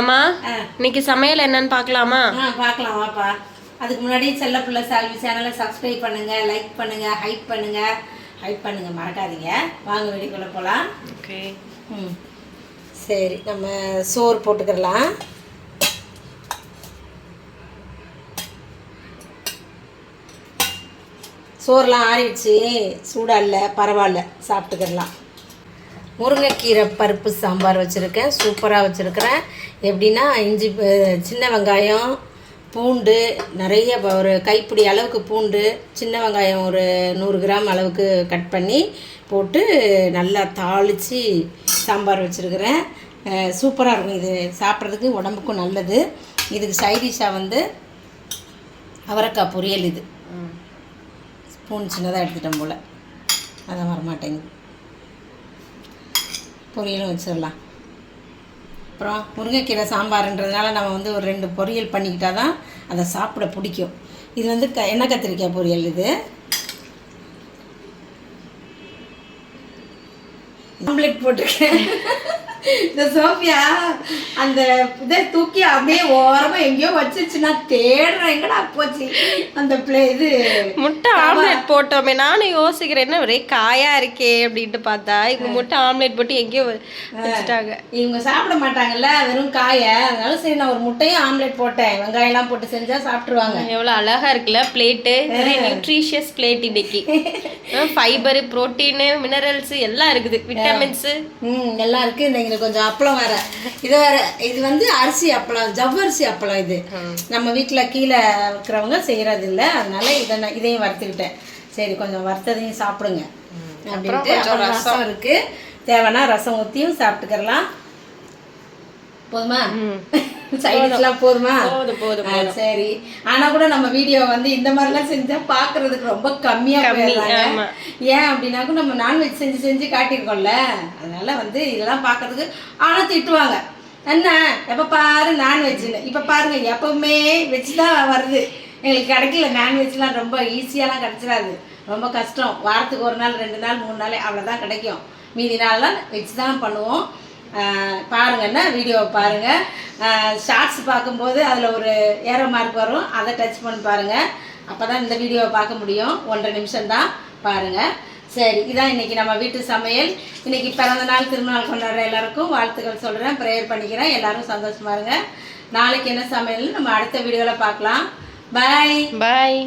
அம்மா இன்னைக்கு சமையல் என்னன்னு பார்க்கலாமா? பார்க்கலாம் வாப்பா. அதுக்கு முன்னாடி செல்ல பிள்ளை சால்வி சேனலை சப்ஸ்கிரைப் பண்ணுங்க, லைக் பண்ணுங்க, ஹைப் பண்ணுங்க மறக்காதீங்க. வாங்க வீடியோக்குள்ள போகலாம். ஓகே. சரி, நம்ம சோறு போட்டுக்கலாம். சோறுலாம் ஆறிடுச்சு, சூடாக இல்லை, பரவாயில்ல, சாப்பிட்டுக்கிடலாம். முருங்கைக்கீரை பருப்பு சாம்பார் வச்சுருக்கேன், சூப்பராக வச்சுருக்கிறேன். எப்படின்னா இஞ்சி, சின்ன வெங்காயம், பூண்டு நிறைய, ஒரு கைப்பிடி அளவுக்கு பூண்டு, சின்ன வெங்காயம் ஒரு 100 கிராம் அளவுக்கு கட் பண்ணி போட்டு நல்லா தாளித்து சாம்பார் வச்சுருக்கிறேன். சூப்பராக இருக்கும். இது சாப்பிட்றதுக்கு உடம்புக்கும் நல்லது. இதுக்கு சைடிஷாக வந்து அவரைக்காய் பொரியல். இது ஸ்பூன் சின்னதாக எடுத்துட்டோம் போல், அதான் வரமாட்டேங்குது. பொரியலும் வச்சிடலாம். அப்புறம் முருங்கைக்கீரை சாம்பார்ன்றதுனால நம்ம வந்து ஒரு 2 பொரியல் பண்ணிக்கிட்டா தான் அதை சாப்பிட பிடிக்கும். இது வந்து எண்ணெய் கத்திரிக்காய் பொரியல். இது ஆம்லெட் போட்டிருக்கேன். இந்த சோஃபியா அந்த இதை தூக்கி அப்படியே ஓரமாக எங்கேயோ வச்சிருச்சுன்னா தேடுறேன், எங்கடா போச்சு அந்த இது முட்டை ஆம்லெட் போட்டோமே. நானும் யோசிக்கிறேன், என்ன ஒரே காயா இருக்கே அப்படின்ட்டு பார்த்தா இவங்க முட்டை ஆம்லெட் போட்டு எங்கேயோ வச்சுட்டாங்க. இவங்க சாப்பிட மாட்டாங்கல்ல வெறும் காயை, அதனால சரி நான் ஒரு முட்டையும் ஆம்லெட் போட்டேன். வெங்காயம்லாம் போட்டு செஞ்சா சாப்பிட்ருவாங்க. எவ்வளோ அழகா இருக்குல்ல பிளேட்டு. நியூட்ரிஷியஸ் பிளேட் இன்னைக்கு. ஃபைபர், புரோட்டீனு, மினரல்ஸ் எல்லாம் இருக்குது, விட்டமின்ஸ் எல்லாம் இருக்கு. இந்த கொஞ்சம் அப்பளம் வேற, இது வேற. இது வந்து அரிசி அப்பளம், ஜவ்வரிசி அப்பளம். இது நம்ம வீட்டில் கீழே இருக்கிறவங்க செய்யறது இல்லை, அதனால இதையும் வறுத்துக்கிட்டேன். சரி, கொஞ்சம் வறுத்ததையும் சாப்பிடுங்க அப்படின்ட்டு. ரசம் இருக்கு, தேவைன்னா ரசம் ஊற்றியும் சாப்பிட்டுக்கலாம். போதுமா? சைடிஷ்லாம் போதுமா? சரி. ஆனா கூட நம்ம வீடியோ வந்து இந்த மாதிரிலாம் செஞ்சா பாக்குறதுக்கு ரொம்ப கம்மியா போயிடுறாங்க. ஏன் அப்படின்னாக்கும் நம்ம நான்வெஜ் செஞ்சு காட்டியிருக்கோம்ல, அதனால வந்து இதெல்லாம் பாக்குறதுக்கு. ஆனா திட்டுவாங்க, என்ன எப்ப பாரு நான்வெஜ்னு. இப்ப பாருங்க, எப்பவுமே வெஜ் தான் வருது. எங்களுக்கு கிடைக்கல நான்வெஜ்லாம், ரொம்ப ஈஸியாலாம் கிடைச்சிடாது, ரொம்ப கஷ்டம். வாரத்துக்கு 1 நாள் 2 நாள் 3 நாள் அவ்வளோதான் கிடைக்கும். மீதி நாள்லாம் வெஜ் தான் பண்ணுவோம். பாருங்கன்னா வீடியோவை பாருங்கள். ஷார்ட்ஸ் பார்க்கும்போது அதில் ஒரு ஏரோ மார்க் வரும், அதை டச் பண்ணி பாருங்கள். அப்போ தான் இந்த வீடியோவை பார்க்க முடியும். 1.5 நிமிஷம் தான், பாருங்கள். சரி, இதான் இன்றைக்கி நம்ம வீட்டு சமையல். இன்றைக்கி பிறந்த நாள், திருநாள் கொண்டாடுற எல்லாருக்கும் வாழ்த்துக்கள் சொல்கிறேன், ப்ரேயர் பண்ணிக்கிறேன். எல்லோரும் சந்தோஷமா இருங்க. நாளைக்கு என்ன சமையல்னு நம்ம அடுத்த வீடியோவில் பார்க்கலாம். பாய்.